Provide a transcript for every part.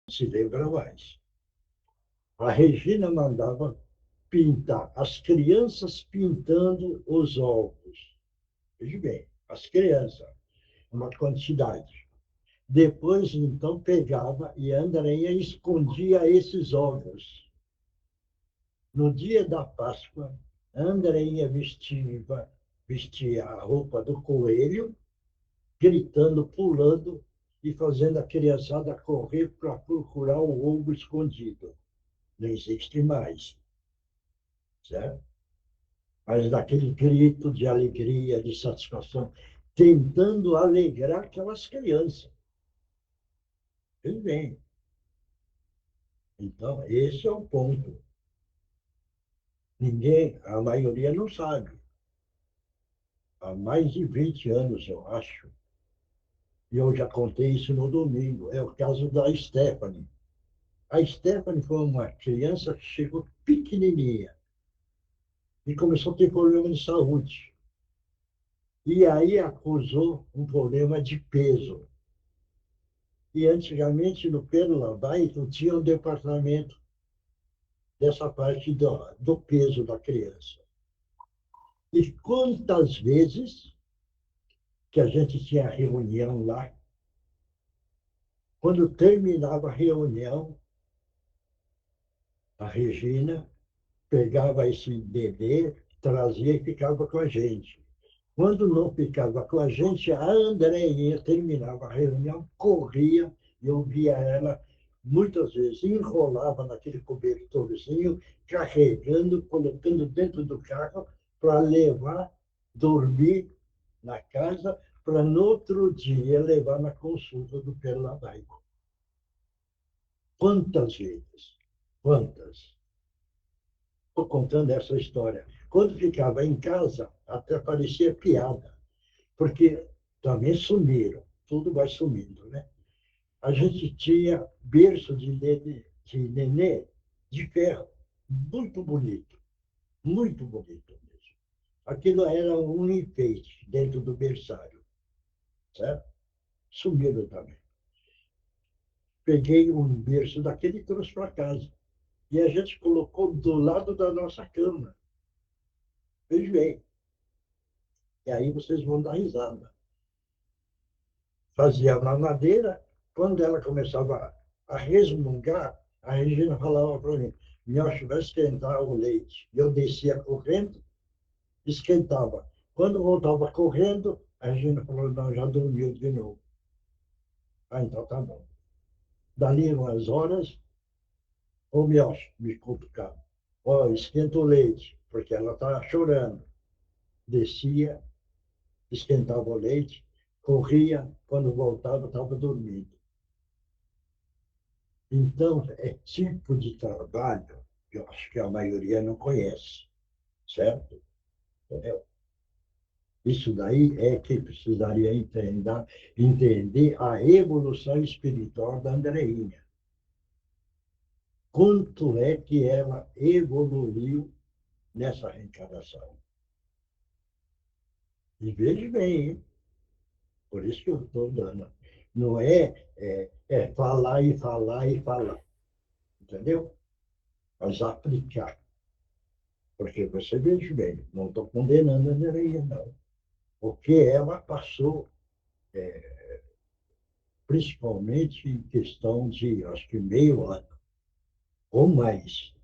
Se lembra mais. A Regina mandava pintar, as crianças pintando os ovos. Veja bem, as crianças, uma quantidade. Depois, então, pegava e a Andréia escondia esses ovos. No dia da Páscoa, a Andréia vestia a roupa do coelho, gritando, pulando e fazendo a criançada correr para procurar o ovo escondido. Não existe mais, certo? Mas daquele grito de alegria, de satisfação, tentando alegrar aquelas crianças. Tudo bem. Então, esse é o ponto. Ninguém, a maioria não sabe. Há mais de 20 anos, eu acho, e eu já contei isso no domingo, é o caso da Stephanie. A Stephanie foi uma criança que chegou pequenininha e começou a ter problema de saúde. E aí acusou um problema de peso. E antigamente, no Pedro Labaito, tinha um departamento dessa parte do peso da criança. E quantas vezes que a gente tinha reunião lá, quando terminava a reunião, a Regina pegava esse bebê, trazia e ficava com a gente. Quando não ficava com a gente, a Andréia terminava a reunião, corria, e eu via ela muitas vezes, enrolava naquele cobertorzinho, carregando, colocando dentro do carro para levar, dormir na casa, para no outro dia levar na consulta do Perladaico. Quantas vezes? Quantas? Estou contando essa história. Quando ficava em casa, até parecia piada, porque também sumiram, tudo vai sumindo, né? A gente tinha berço de nenê de ferro, muito bonito mesmo. Aquilo era um enfeite dentro do berçário, certo? Sumiram também. Peguei um berço daquele e trouxe para casa. E a gente colocou do lado da nossa cama. Veja bem. E aí vocês vão dar risada. Fazia uma madeira, quando ela começava a resmungar, a Regina falava para mim, Miocho, vai esquentar o leite. Eu descia correndo, esquentava. Quando voltava correndo, a Regina falou, não, já dormiu de novo. Ah, então tá bom. Dali umas horas, ô Miocho, me cutucava. Ó, esquenta o leite, porque ela está chorando. Descia, esquentava o leite, corria, quando voltava, estava dormindo. Então, é tipo de trabalho que eu acho que a maioria não conhece, certo? Entendeu? Isso daí é que precisaria entender a evolução espiritual da Andreinha. Quanto é que ela evoluiu nessa reencarnação? E veja bem, hein? Por isso que eu estou dando. Não é falar e falar e falar, entendeu? Mas aplicar. Porque você veja bem, não estou condenando a Andreinha, não. Porque ela passou, principalmente em questão de, acho que meio ano, ou mais,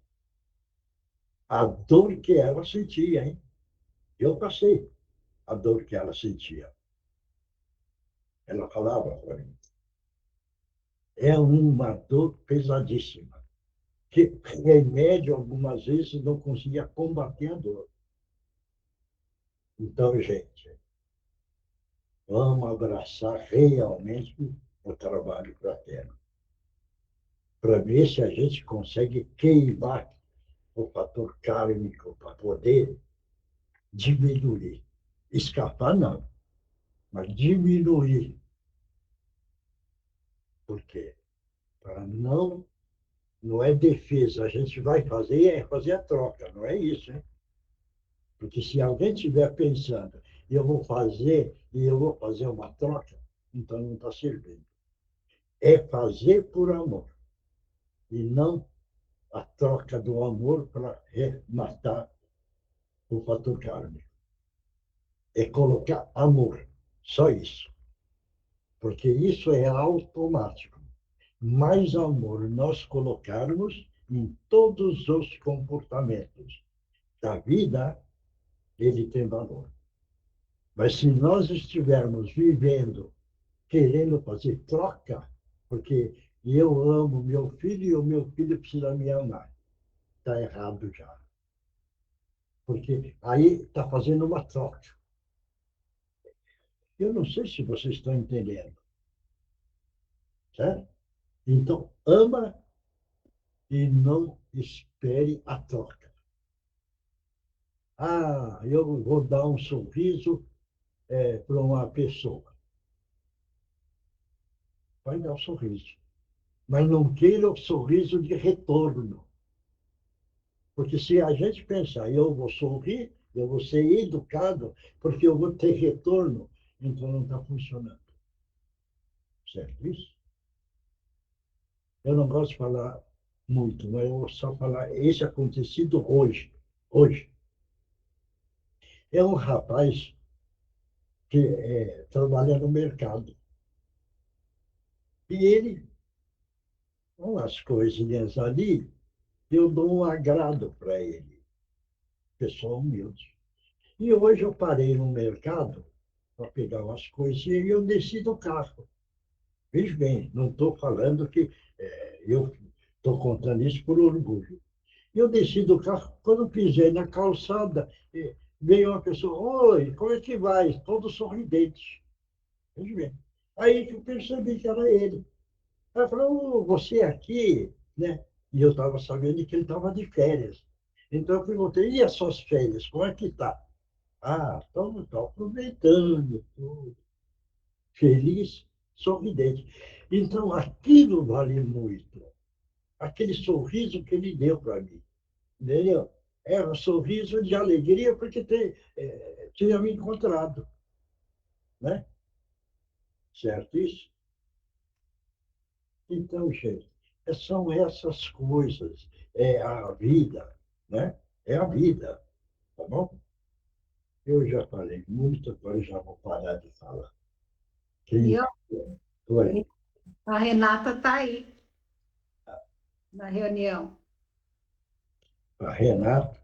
a dor que ela sentia, hein? Eu passei a dor que ela sentia. Ela falava para mim, é uma dor pesadíssima, que remédio algumas vezes não conseguia combater a dor. Então, gente, vamos abraçar realmente o trabalho fraterno, para ver se a gente consegue queimar o fator kármico para poder diminuir. Escapar, não, mas diminuir. Por quê? Para não é defesa. A gente vai fazer, é fazer a troca, não é isso, hein? Porque se alguém estiver pensando, eu vou fazer uma troca, então não está servindo. É fazer por amor. e não a troca do amor para rematar o fator kármico. É colocar amor, só isso. Porque isso é automático. Mais amor nós colocarmos em todos os comportamentos da vida, ele tem valor. Mas se nós estivermos vivendo, querendo fazer troca, porque eu amo meu filho e o meu filho precisa me amar, está errado já. Porque aí está fazendo uma troca. Eu não sei se vocês estão entendendo, certo? Então, ama e não espere a troca. Ah, eu vou dar um sorriso para uma pessoa. Vai dar um sorriso. Mas não queira o sorriso de retorno. Porque se a gente pensar, eu vou sorrir, eu vou ser educado, porque eu vou ter retorno, então não está funcionando. Certo isso? Eu não gosto de falar muito, mas eu vou só falar esse acontecido hoje. Hoje. É um rapaz que trabalha no mercado. E ele, com as coisinhas ali, eu dou um agrado para ele. Pessoa humilde. E hoje eu parei no mercado para pegar umas coisinhas e eu desci do carro. Veja bem, não estou falando que eu estou contando isso por orgulho. Eu desci do carro, quando pisei na calçada, veio uma pessoa, oi, como é que vai? Todo sorridente. Veja bem. Aí que eu percebi que era ele. Ela falou, oh, você aqui, né? E eu estava sabendo que ele estava de férias. Então eu perguntei, e as suas férias, como é que tá? Ah, estamos aproveitando, tô feliz, sorridente. Então aquilo vale muito. Aquele sorriso que ele deu para mim, entendeu? Era um sorriso de alegria porque tinha me encontrado, né? Certo isso? Então, gente, são essas coisas. É a vida, né? É a vida, tá bom? Eu já falei muito, agora já vou parar de falar. E Quem ó, foi? a Renata está aí, na reunião. A Renata,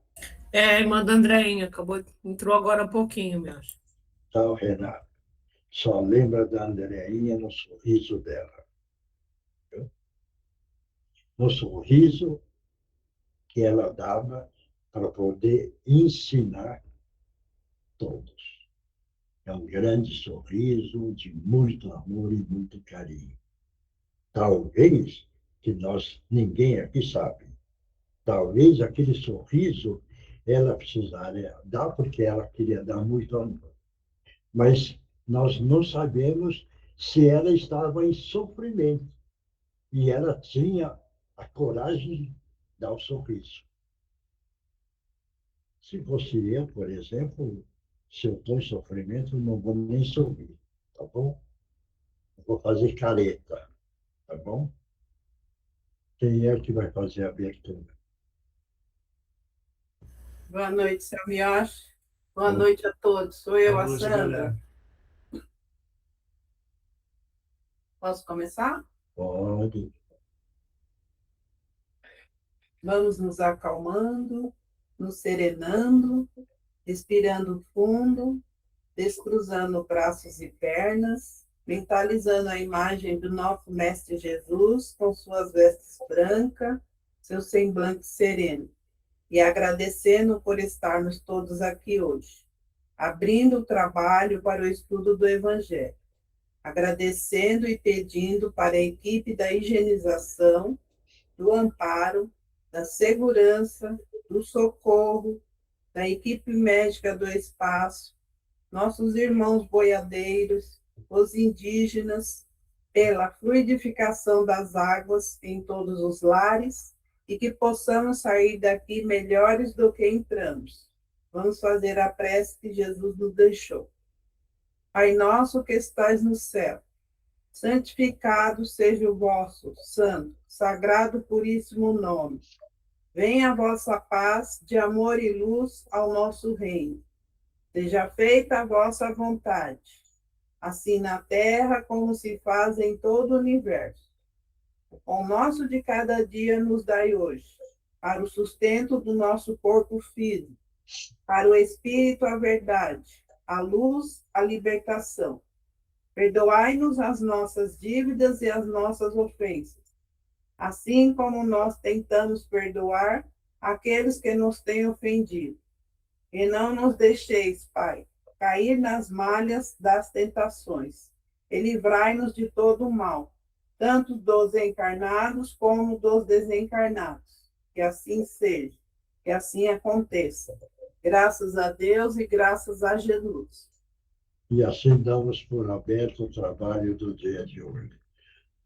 É, a irmã da Andreinha, entrou agora há pouquinho, meu. tá, o Renato. Só lembra da Andreinha no sorriso dela. Viu? No sorriso que ela dava para poder ensinar todos. É um grande sorriso de muito amor e muito carinho. Talvez, que ninguém aqui sabe, talvez aquele sorriso ela precisaria dar porque ela queria dar muito amor. Mas nós não sabemos se ela estava em sofrimento e ela tinha a coragem de dar o sorriso. Se fosse eu, por exemplo, se eu estou em sofrimento, eu não vou nem sorrir, tá bom? Eu vou fazer careta, tá bom? Quem é que vai fazer a abertura? Boa noite, Selmior. Boa noite a todos. Sou eu, Boa a noite, Sandra. galera. Posso começar? Pode. Vamos nos acalmando, nos serenando, respirando fundo, descruzando braços e pernas, mentalizando a imagem do nosso Mestre Jesus com suas vestes brancas, seu semblante sereno, e agradecendo por estarmos todos aqui hoje, abrindo o trabalho para o estudo do Evangelho, agradecendo e pedindo para a equipe da higienização, do amparo, da segurança, do socorro, da equipe médica do espaço, nossos irmãos boiadeiros, os indígenas, pela fluidificação das águas em todos os lares e que possamos sair daqui melhores do que entramos. Vamos fazer a prece que Jesus nos deixou. Pai nosso que estais no céu, santificado seja o vosso santo. sagrado puríssimo nome. Venha a vossa paz, de amor e luz ao nosso reino. Seja feita a vossa vontade, assim na terra como se faz em todo o universo. O pão nosso de cada dia nos dai hoje, para o sustento do nosso corpo físico, para o espírito a verdade, a luz, a libertação. Perdoai-nos as nossas dívidas e as nossas ofensas, assim como nós tentamos perdoar aqueles que nos têm ofendido. E não nos deixeis, Pai, cair nas malhas das tentações, e livrai-nos de todo o mal, tanto dos encarnados como dos desencarnados. Que assim seja, que assim aconteça. Graças a Deus e graças a Jesus. E assim damos por aberto o trabalho do dia de hoje.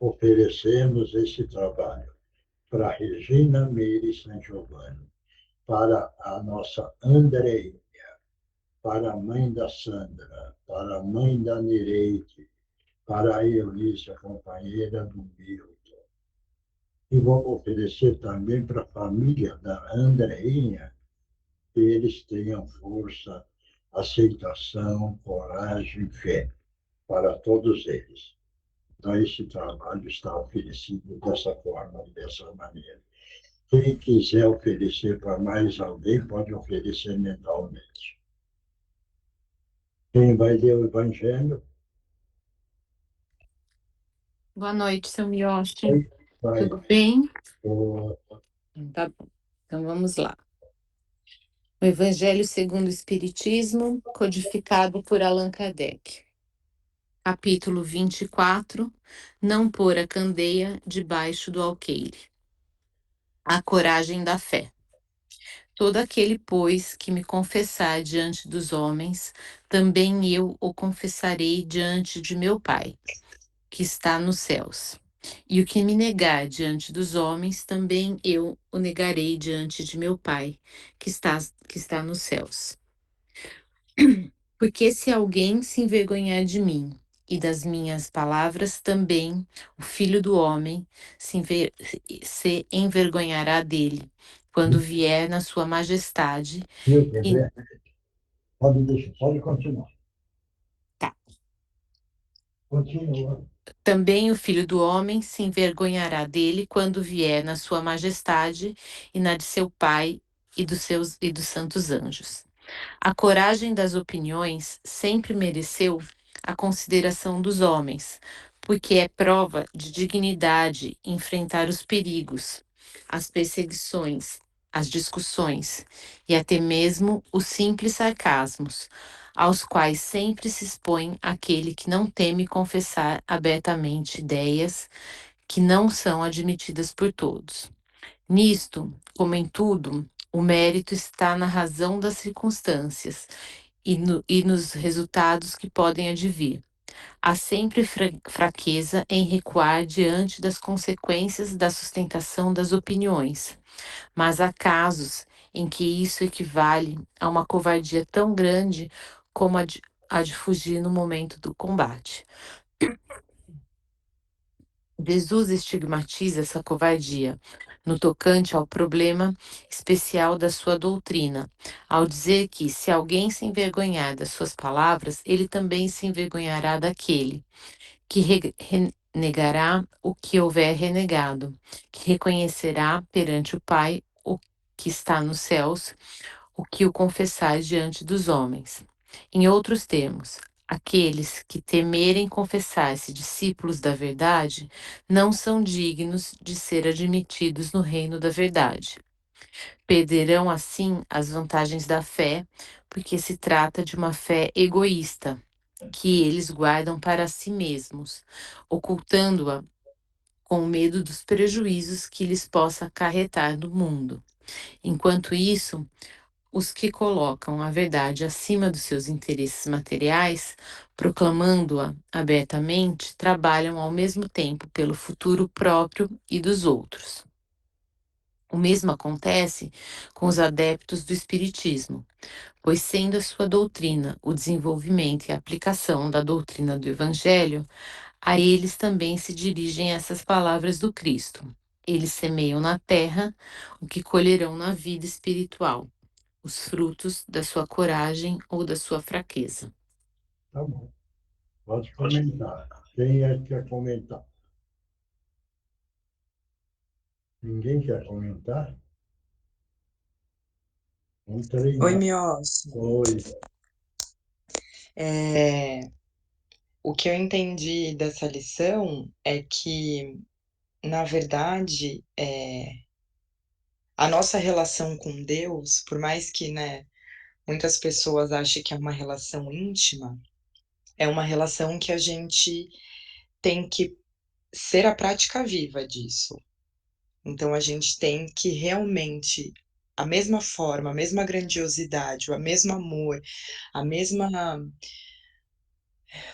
Oferecemos esse trabalho para Regina Meire San Giovanni, para a nossa Andréia, para a mãe da Sandra, para a mãe da Nereide, para a Eunice, a companheira do Milton. E vamos oferecer também para a família da Andreinha, que eles tenham força, aceitação, coragem, fé, para todos eles. Então, esse trabalho está oferecido dessa forma, dessa maneira. Quem quiser oferecer para mais alguém, pode oferecer mentalmente. Quem vai ler o Evangelho? Boa noite, seu Miyoshi. Vai. Tudo bem? O- Tá bom. Então vamos lá. O Evangelho segundo o Espiritismo, codificado por Allan Kardec. Capítulo 24. Não pôr a candeia debaixo do alqueire. A coragem da fé. Todo aquele, pois, que me confessar diante dos homens, também eu o confessarei diante de meu Pai, que está nos céus. E o que me negar diante dos homens, também eu o negarei diante de meu Pai, que está nos céus. Porque se alguém se envergonhar de mim e das minhas palavras, também o Filho do Homem se envergonhará dele, quando vier na sua majestade. E, Pode continuar. tá. Continua. Também o Filho do Homem se envergonhará dele quando vier na sua majestade e na de seu Pai e dos santos anjos. A coragem das opiniões sempre mereceu a consideração dos homens, porque é prova de dignidade enfrentar os perigos, as perseguições, as discussões e até mesmo os simples sarcasmos, aos quais sempre se expõe aquele que não teme confessar abertamente ideias que não são admitidas por todos. Nisto, como em tudo, o mérito está na razão das circunstâncias e nos resultados que podem advir. Há sempre fraqueza em recuar diante das consequências da sustentação das opiniões, mas há casos em que isso equivale a uma covardia tão grande como a de fugir no momento do combate. Jesus estigmatiza essa covardia no tocante ao problema especial da sua doutrina, ao dizer que, se alguém se envergonhar das suas palavras, ele também se envergonhará daquele, que renegará o que houver renegado, que reconhecerá perante o Pai o que está nos céus, o que o confessar diante dos homens. Em outros termos, aqueles que temerem confessar-se discípulos da verdade não são dignos de ser admitidos no reino da verdade. Perderão, assim, as vantagens da fé, porque se trata de uma fé egoísta, que eles guardam para si mesmos, ocultando-a com medo dos prejuízos que lhes possa acarretar no mundo. Enquanto isso, os que colocam a verdade acima dos seus interesses materiais, proclamando-a abertamente, trabalham ao mesmo tempo pelo futuro próprio e dos outros. O mesmo acontece com os adeptos do Espiritismo, pois, sendo a sua doutrina o desenvolvimento e a aplicação da doutrina do Evangelho, a eles também se dirigem essas palavras do Cristo. Eles semeiam na terra o que colherão na vida espiritual, os frutos da sua coragem ou da sua fraqueza. Tá bom. Pode comentar. Quem é que quer comentar? Ninguém quer comentar? Vamos Oi, treinar. Miosso. Oi. O que eu entendi dessa lição é que, na verdade, a nossa relação com Deus, por mais que, né, muitas pessoas achem que é uma relação íntima, é uma relação que a gente tem que ser a prática viva disso. Então a gente tem que realmente, a mesma forma, a mesma grandiosidade, o mesmo amor, a mesma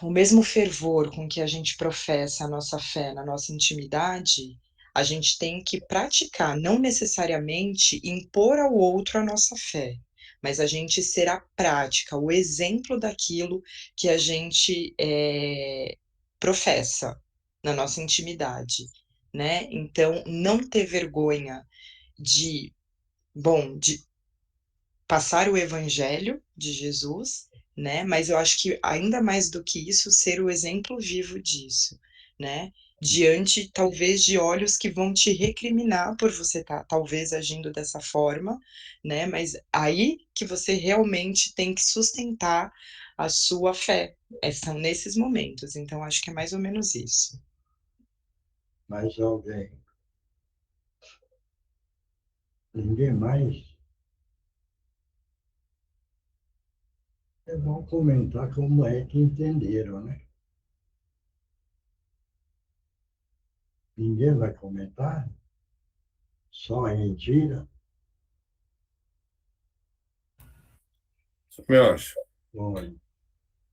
o mesmo fervor com que a gente professa a nossa fé na nossa intimidade, a gente tem que praticar, não necessariamente impor ao outro a nossa fé, mas a gente ser a prática, o exemplo daquilo que a gente professa na nossa intimidade, né? Então, não ter vergonha de, bom, de passar o evangelho de Jesus, né? Mas eu acho que ainda mais do que isso, ser o exemplo vivo disso, né? Diante, talvez, de olhos que vão te recriminar por você estar, talvez, agindo dessa forma, né? Mas aí que você realmente tem que sustentar a sua fé. São nesses momentos. Então, acho que é mais ou menos isso. Mais alguém? Ninguém mais? É bom comentar como é que entenderam, né? Ninguém vai comentar? Só a mentira? Meu acho, Oi.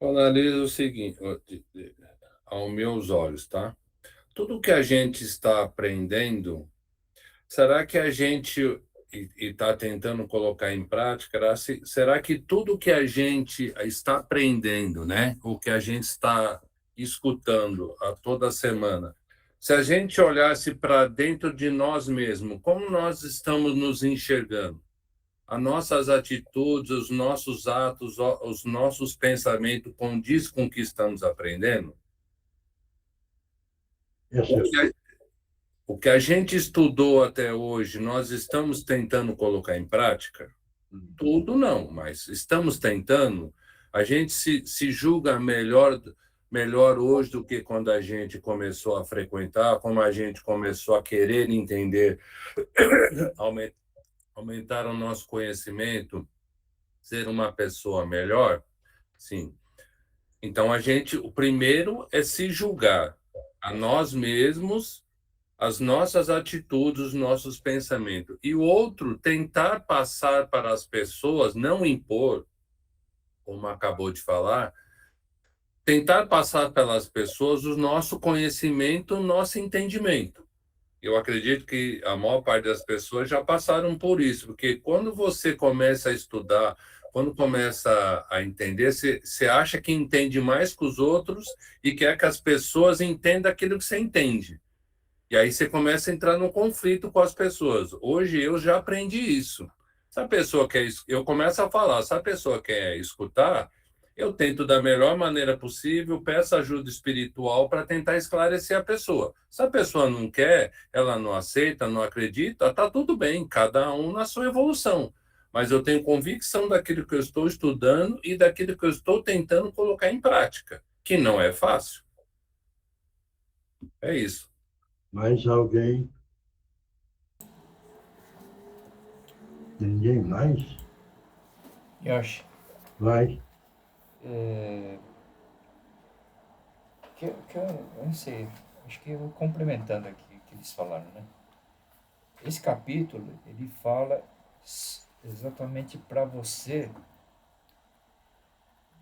analisa o seguinte, aos meus olhos, tá? Tudo que a gente está aprendendo, será que a gente está tentando colocar em prática? Será que tudo que a gente está aprendendo, né? O que a gente está escutando a toda semana, se a gente olhasse para dentro de nós mesmos, como nós estamos nos enxergando? As nossas atitudes, os nossos atos, os nossos pensamentos condiz com o que estamos aprendendo? Essa O é que a, o que a gente estudou até hoje, nós estamos tentando colocar em prática? Tudo não, mas estamos tentando. A gente se julga melhor hoje do que quando a gente começou a frequentar, como a gente começou a querer entender, aumentar o nosso conhecimento, ser uma pessoa melhor. Sim. Então, o primeiro é se julgar a nós mesmos, as nossas atitudes, os nossos pensamentos. E o outro, tentar passar para as pessoas, não impor, como acabou de falar, tentar passar pelas pessoas o nosso conhecimento, o nosso entendimento. Eu acredito que a maior parte das pessoas já passaram por isso, porque quando você começa a estudar, quando começa a entender, você acha que entende mais que os outros e quer que as pessoas entendam aquilo que você entende. E aí você começa a entrar num conflito com as pessoas. Hoje eu já aprendi isso. Se a pessoa quer, eu começo a falar, se a pessoa quer escutar, eu tento da melhor maneira possível, peço ajuda espiritual para tentar esclarecer a pessoa. Se a pessoa não quer, ela não aceita, não acredita, tá tudo bem, cada um na sua evolução. Mas eu tenho convicção daquilo que eu estou estudando e daquilo que eu estou tentando colocar em prática, que não é fácil. É isso. mais alguém? Ninguém mais? Yoshi, Vai. eu não sei, acho que eu vou complementando aqui o que eles falaram, né? Esse capítulo, ele fala exatamente para você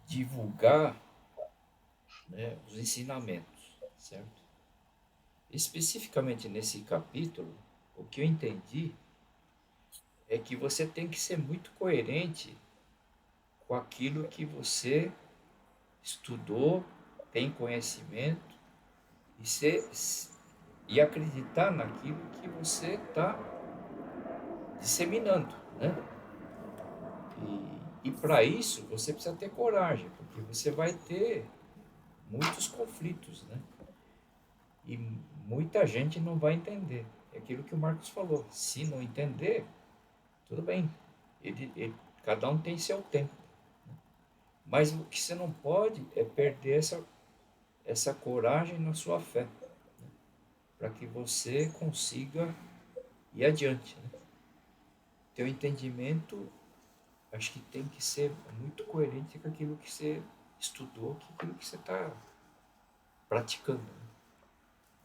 divulgar, né, os ensinamentos, certo? Especificamente nesse capítulo, o que eu entendi é que você tem que ser muito coerente com aquilo que você estudou, tem conhecimento, e ser e acreditar naquilo que você está disseminando, né? E para isso você precisa ter coragem, porque você vai ter muitos conflitos, né? E muita gente não vai entender. É aquilo que o Marcos falou. Se não entender, tudo bem. Cada um tem seu tempo. Mas o que você não pode é perder essa coragem na sua fé, né? Para que você consiga ir adiante, né? Teu entendimento, acho que tem que ser muito coerente com aquilo que você estudou, com aquilo que você está praticando, né?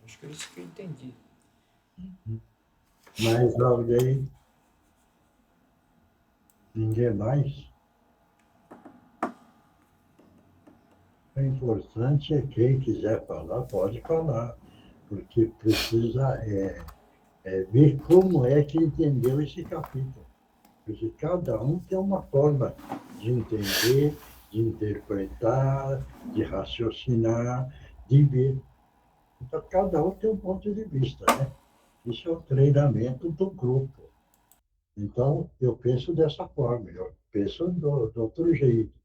Acho que é isso que eu entendi. Mais alguém? Ninguém mais? O importante é quem quiser falar, pode falar, porque precisa ver como é que entendeu esse capítulo. Porque cada um tem uma forma de entender, de interpretar, de raciocinar, de ver. Então, cada um tem um ponto de vista, né? Isso é o treinamento do grupo. Então, eu penso dessa forma, eu penso do outro jeito.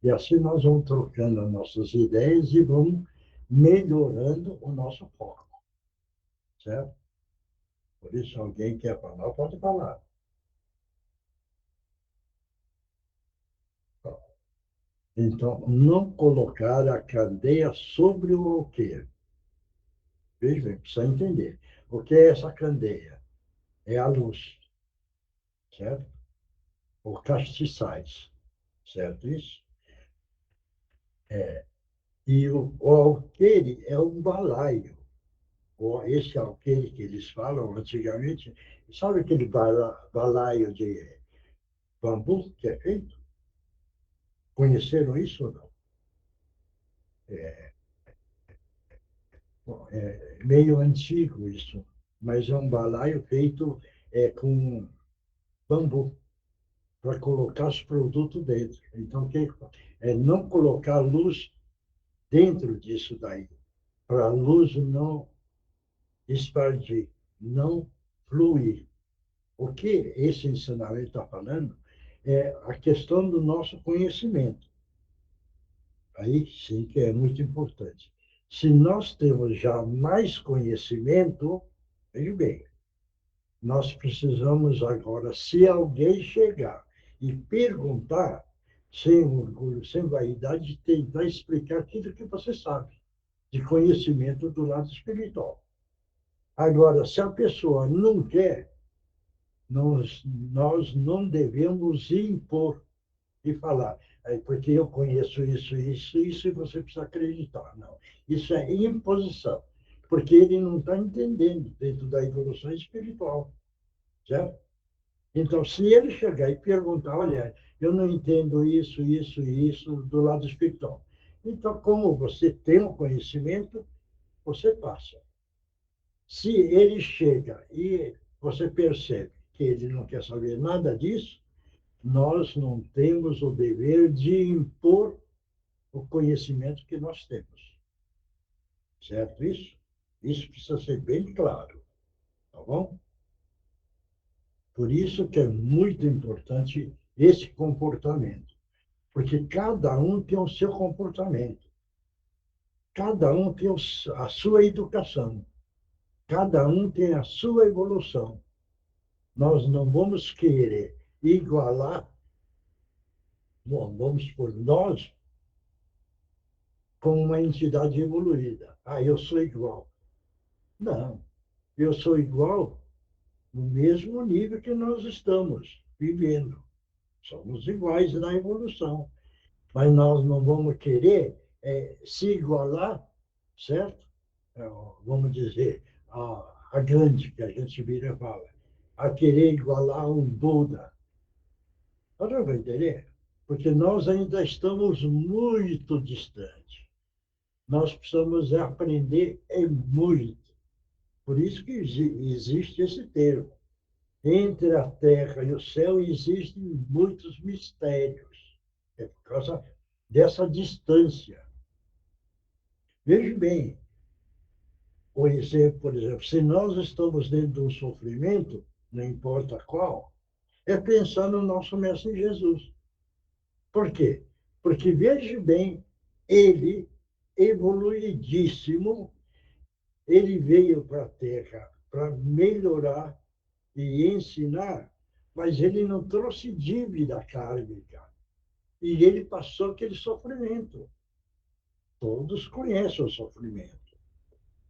E assim nós vamos trocando as nossas ideias e vamos melhorando o nosso foco, certo? Por isso, alguém quer falar, pode falar. Então, não colocar a candeia sobre o alqueire. Veja bem, precisa entender. O que é essa candeia? É a luz, certo? O castiçais, certo isso? E o alqueire é um balaio. Esse alqueire que eles falam antigamente, sabe aquele balaio de bambu que é feito? Conheceram isso ou não? Bom, é meio antigo isso, mas é um balaio feito com bambu para colocar os produtos dentro. Então, é não colocar luz dentro disso daí, para a luz não expandir, não fluir. O que esse ensinamento está falando é a questão do nosso conhecimento. Aí sim que é muito importante. Se nós temos já mais conhecimento, veja bem, nós precisamos agora, se alguém chegar e perguntar, sem orgulho, sem vaidade, tentar explicar aquilo que você sabe, de conhecimento do lado espiritual. Agora, se a pessoa não quer, nós não devemos impor e falar, porque eu conheço isso, e você precisa acreditar. Não, isso é imposição, porque ele não está entendendo dentro da evolução espiritual, certo? Então, se ele chegar e perguntar, olha, eu não entendo isso do lado espiritual. Então, como você tem o conhecimento, você passa. Se ele chega e você percebe que ele não quer saber nada disso, nós não temos o dever de impor o conhecimento que nós temos. Certo isso? Isso precisa ser bem claro, tá bom? Por isso que é muito importante esse comportamento, porque cada um tem o seu comportamento, cada um tem a sua educação, cada um tem a sua evolução. Nós não vamos querer igualar, bom, vamos por nós, com uma entidade evoluída. Ah, eu sou igual. Não, eu sou igual no mesmo nível que nós estamos vivendo. Somos iguais na evolução, mas nós não vamos querer se igualar, certo? Vamos dizer, a grande, que a gente vira e fala, a querer igualar um Buda. Você vai entender? Porque nós ainda estamos muito distantes. Nós precisamos aprender muito. Por isso que existe esse termo. Entre a terra e o céu existem muitos mistérios. É por causa dessa distância. Veja bem, o exemplo, por exemplo, se nós estamos dentro de um sofrimento, não importa qual, é pensar no nosso Mestre Jesus. Por quê? Porque, veja bem, ele, evoluidíssimo, ele veio para a Terra para melhorar e ensinar, mas ele não trouxe dívida kármica. E ele passou aquele sofrimento. Todos conhecem o sofrimento.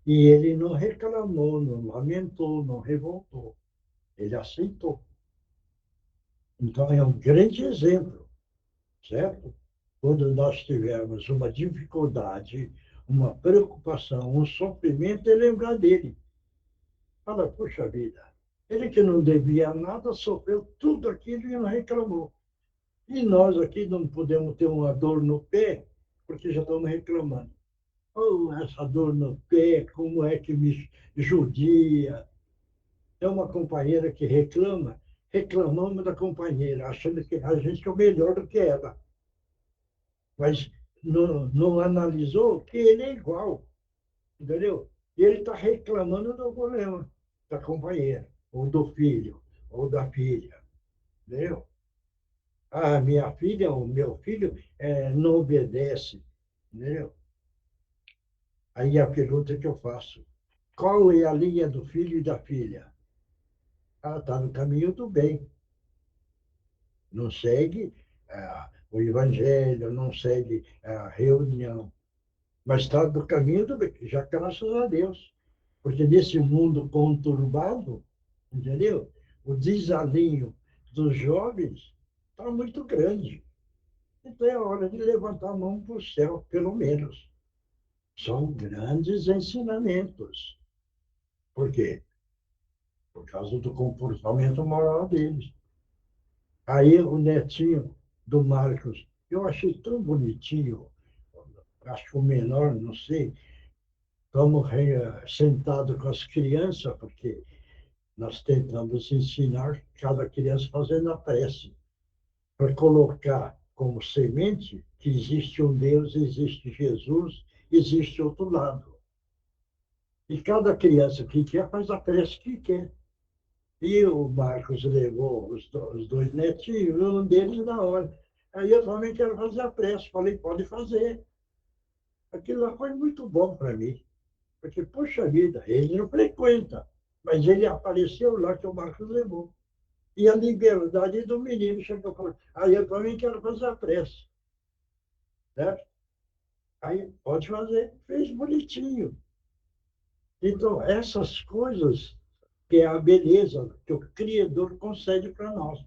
E ele não reclamou, não lamentou, não revoltou. Ele aceitou. Então, é um grande exemplo, certo? Quando nós tivermos uma dificuldade, uma preocupação, um sofrimento, é lembrar dele. Fala, puxa vida, ele que não devia nada, sofreu tudo aquilo e não reclamou. E nós aqui não podemos ter uma dor no pé, porque já estamos reclamando. Oh, essa dor no pé, como é que me judia. É uma companheira que reclama, reclamamos da companheira, achando que a gente é o melhor do que ela. Mas não analisou que ele é igual, entendeu? E ele está reclamando do problema da companheira, ou do filho, ou da filha, entendeu? Ah, minha filha, o meu filho não obedece, entendeu? Aí a pergunta que eu faço, qual é a linha do filho e da filha? Ah, está no caminho do bem. Não segue o evangelho, não segue a reunião, mas está no caminho do bem, já graças a Deus. Porque nesse mundo conturbado, entendeu? O desalinho dos jovens está muito grande. Então é hora de levantar a mão para o céu, pelo menos. São grandes ensinamentos. Por quê? Por causa do comportamento moral deles. Aí o netinho do Marcos, eu achei tão bonitinho, acho que o menor, não sei, estamos sentados com as crianças, porque nós tentamos ensinar cada criança fazendo a prece, para colocar como semente que existe um Deus, existe Jesus, existe outro lado. E cada criança que quer faz a prece que quer. E o Marcos levou os dois netinhos, um deles na hora. Aí eu também quero fazer a prece. Falei, pode fazer. Aquilo lá foi muito bom para mim. Porque, poxa vida, ele não frequenta, mas ele apareceu lá que o Marcos levou. E a liberdade do menino chegou e falou, aí eu também quero fazer a prece. Certo? Aí, pode fazer. Fez bonitinho. Então, essas coisas que é a beleza que o Criador concede para nós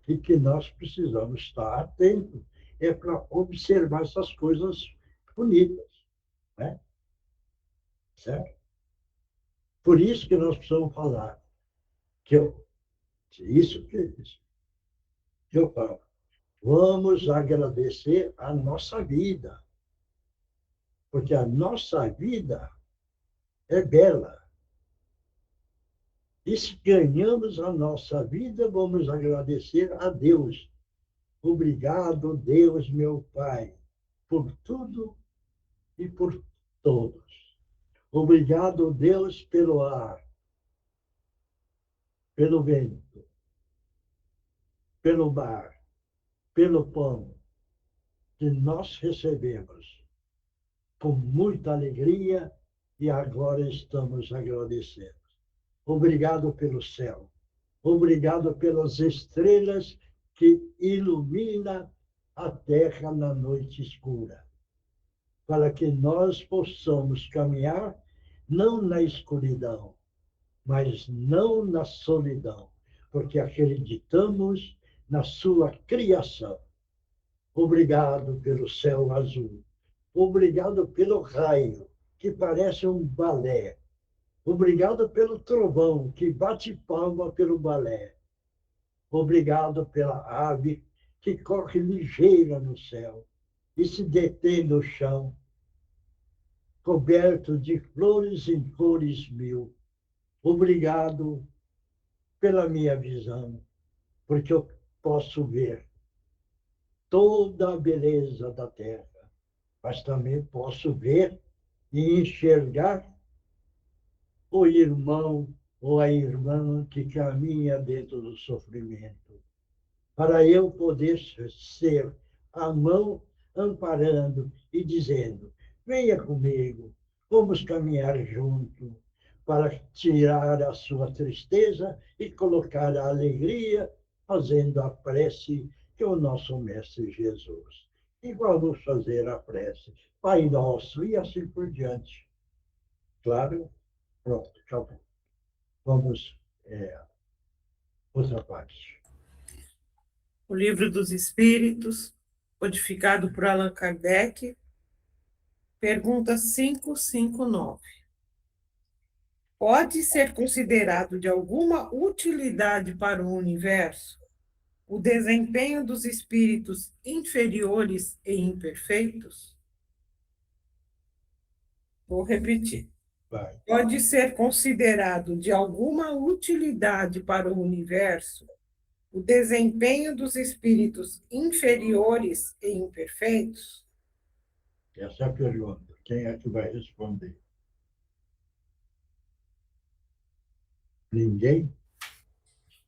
e que nós precisamos estar atentos é para observar essas coisas bonitas, né? Certo? Por isso que nós precisamos falar que isso que eu falo. Vamos agradecer a nossa vida, porque a nossa vida é bela. E se ganhamos a nossa vida, vamos agradecer a Deus. Obrigado, Deus, meu Pai, por tudo e por todos. Obrigado, Deus, pelo ar, pelo vento, pelo mar, pelo pão que nós recebemos com muita alegria e agora estamos agradecendo. Obrigado pelo céu. Obrigado pelas estrelas que iluminam a terra na noite escura, para que nós possamos caminhar não na escuridão, mas não na solidão, porque acreditamos na sua criação. Obrigado pelo céu azul. Obrigado pelo raio, que parece um balé. Obrigado pelo trovão, que bate palma pelo balé. Obrigado pela ave que corre ligeira no céu e se detém no chão, coberto de flores em cores mil. Obrigado pela minha visão, porque eu posso ver toda a beleza da terra, mas também posso ver e enxergar o irmão ou a irmã que caminha dentro do sofrimento, para eu poder ser a mão amparando e dizendo: venha comigo, vamos caminhar junto para tirar a sua tristeza e colocar a alegria, fazendo a prece que o nosso Mestre Jesus. E vamos fazer a prece, Pai Nosso, e assim por diante. Claro, pronto, acabou. Vamos, outra parte. O Livro dos Espíritos, codificado por Allan Kardec, pergunta 559. Pode ser considerado de alguma utilidade para o universo o desempenho dos espíritos inferiores e imperfeitos? Vou repetir. Vai. Pode ser considerado de alguma utilidade para o universo o desempenho dos espíritos inferiores e imperfeitos? Essa é a pergunta. Quem é que vai responder? Ninguém?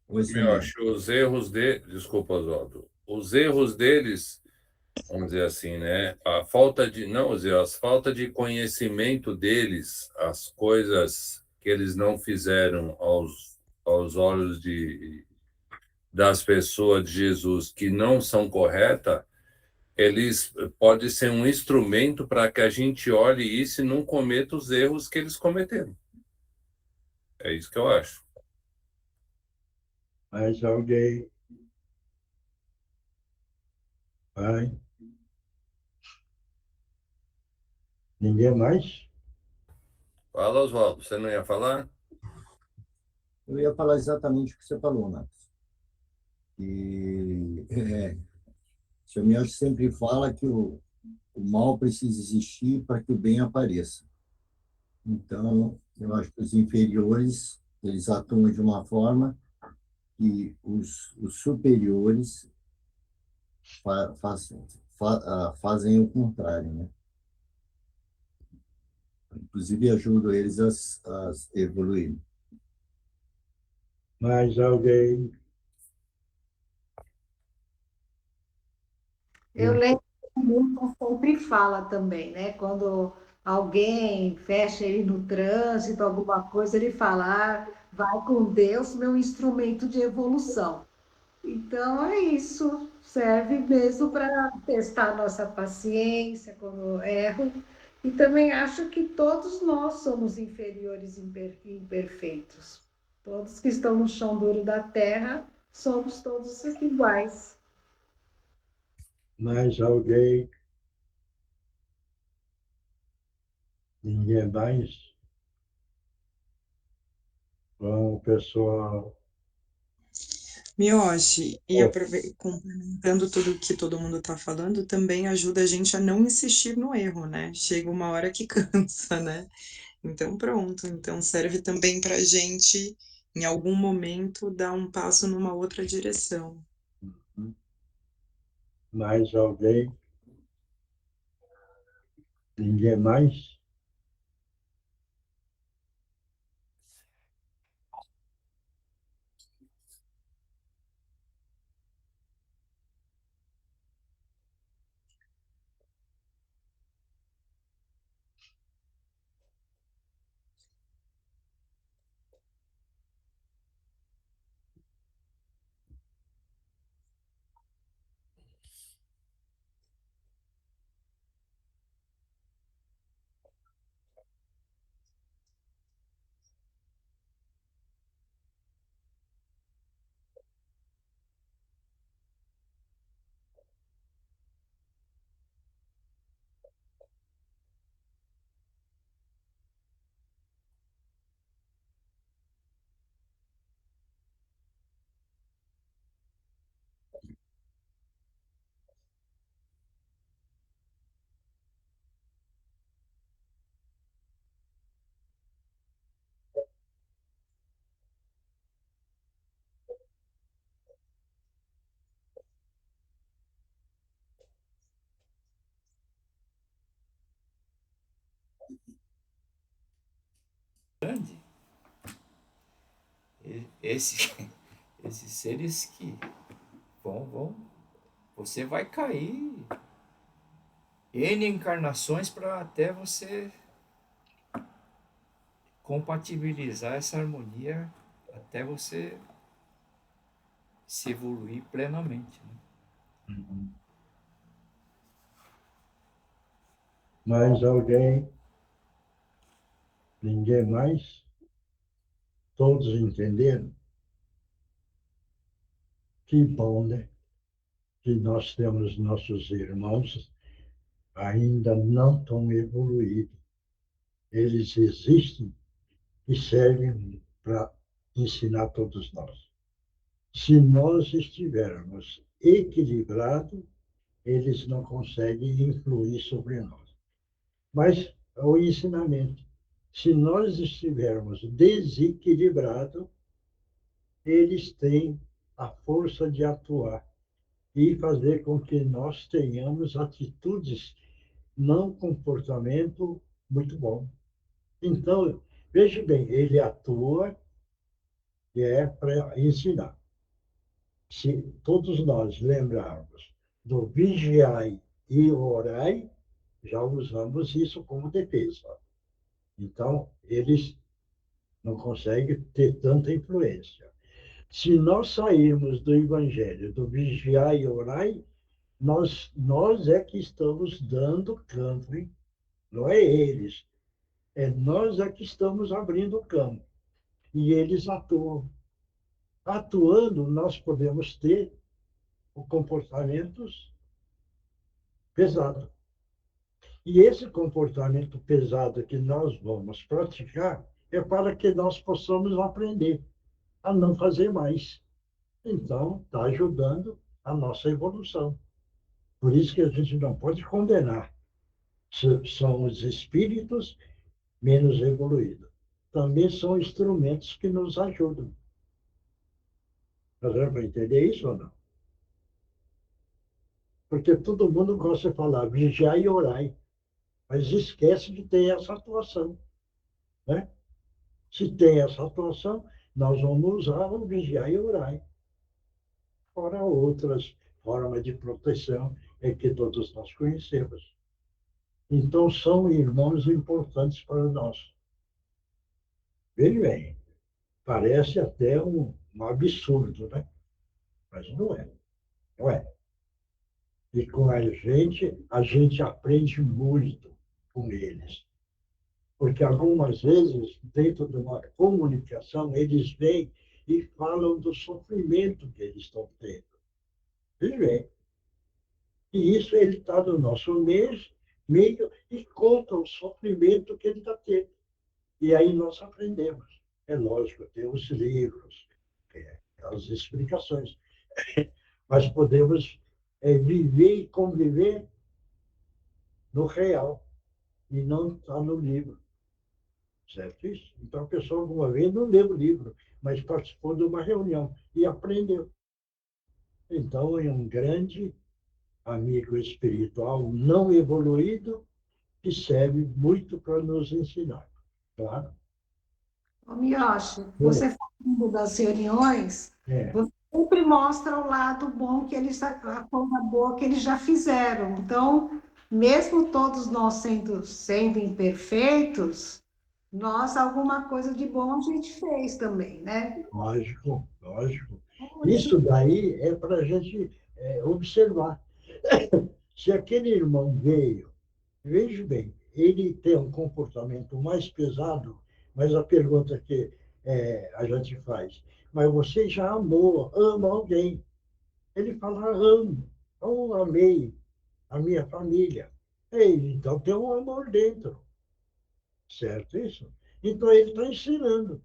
Eu acho os erros de. Desculpa, Oswaldo. Os erros deles, vamos dizer assim, né? A falta de. Não, as falta de conhecimento deles, as coisas que eles não fizeram aos olhos das pessoas de Jesus que não são corretas, eles pode ser um instrumento para que a gente olhe isso e não cometa os erros que eles cometeram. É isso que eu acho. Mais alguém? Vai. Ninguém mais? Fala, Oswaldo, você não ia falar? Eu ia falar exatamente o que você falou, Marcos. E o senhor Miotti sempre fala que o mal precisa existir para que o bem apareça. Então, eu acho que os inferiores, eles atuam de uma forma que os superiores fazem o contrário, né? Inclusive, ajudo eles a evoluir. Mais alguém? Eu lembro que o Milton sempre fala também, né? Quando alguém fecha ele no trânsito, alguma coisa, ele fala: ah, vai com Deus, meu instrumento de evolução. Então é isso, serve mesmo para testar nossa paciência quando eu erro. E também acho que todos nós somos inferiores e imperfeitos. Todos que estão no chão duro da terra somos todos iguais. Mais alguém? Ninguém mais? Bom, pessoal. Miyoshi, e complementando tudo que todo mundo está falando, também ajuda a gente a não insistir no erro, né? Chega uma hora que cansa, né? Então, pronto. Então, serve também para a gente, em algum momento, dar um passo numa outra direção. Mais alguém? Ninguém mais? Grande. Esse, esses seres que você vai cair N encarnações para até você compatibilizar essa harmonia, até você se evoluir plenamente, né? Mais alguém? Ninguém mais? Todos entenderam? Que bom, né? Que nós temos nossos irmãos ainda não tão evoluídos. Eles existem e servem para ensinar todos nós. Se nós estivermos equilibrados, eles não conseguem influir sobre nós. Mas o ensinamento, se nós estivermos desequilibrados, eles têm a força de atuar e fazer com que nós tenhamos atitudes, não comportamento muito bom. Então, veja bem, ele atua e é para ensinar. Se todos nós lembrarmos do vigiai e orai, já usamos isso como defesa. Então, eles não conseguem ter tanta influência. Se nós sairmos do evangelho, do vigiai e orai, nós é que estamos dando campo, hein? Não é eles. É nós é que estamos abrindo campo. E eles atuam. Atuando, nós podemos ter comportamentos pesados. E esse comportamento pesado que nós vamos praticar é para que nós possamos aprender a não fazer mais. Então, está ajudando a nossa evolução. Por isso que a gente não pode condenar. São os espíritos menos evoluídos. Também são instrumentos que nos ajudam. Mas é para entender isso ou não? Porque todo mundo gosta de falar vigiar e orar, mas esquece que tem essa atuação, né? Se tem essa atuação, nós vamos usar o vigiar e orar. Fora outras formas de proteção que todos nós conhecemos. Então, são irmãos importantes para nós. Veja bem, parece até um absurdo, né? Mas não é. Não é. E com a gente aprende muito com eles. Porque algumas vezes, dentro de uma comunicação, eles vêm e falam do sofrimento que eles estão tendo. Veja bem. E isso ele está no nosso meio e conta o sofrimento que ele está tendo. E aí nós aprendemos. É lógico, tem os livros, as explicações. Mas podemos viver e conviver no real e não está no livro. Certo isso? Então a pessoa alguma vez não leu o livro, mas participou de uma reunião e aprendeu. Então é um grande amigo espiritual não evoluído que serve muito para nos ensinar. Claro? Ô, Miyoshi, você falando das reuniões, É. você sempre mostra o lado bom que eles, a coisa boa que eles já fizeram. Então, mesmo todos nós sendo imperfeitos, nós alguma coisa de bom a gente fez também, né? Lógico, lógico. Isso daí é para a gente observar. Se aquele irmão veio, veja bem, ele tem um comportamento mais pesado, mas a pergunta que a gente faz, mas você já amou, ama alguém? Ele fala, amo, eu amei a minha família. Ei, então tem um amor dentro, certo isso? Então ele está ensinando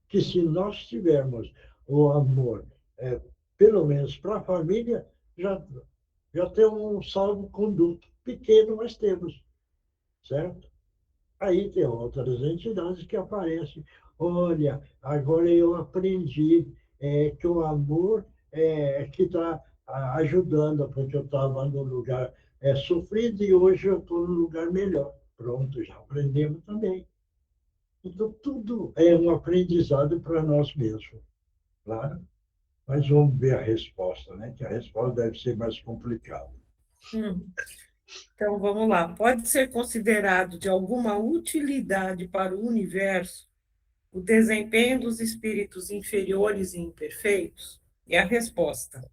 que se nós tivermos o amor, pelo menos para a família, já tem um salvo-conduto pequeno, mas temos, certo? Aí tem outras entidades que aparecem. Olha, agora eu aprendi que o amor é que está ajudando, porque eu estava no lugar sofrido e hoje eu estou no lugar melhor. Pronto, já aprendemos também. Então, tudo é um aprendizado para nós mesmos, claro. Mas vamos ver a resposta, né? Que a resposta deve ser mais complicada. Então, vamos lá. Pode ser considerado de alguma utilidade para o universo o desempenho dos espíritos inferiores e imperfeitos? E a resposta: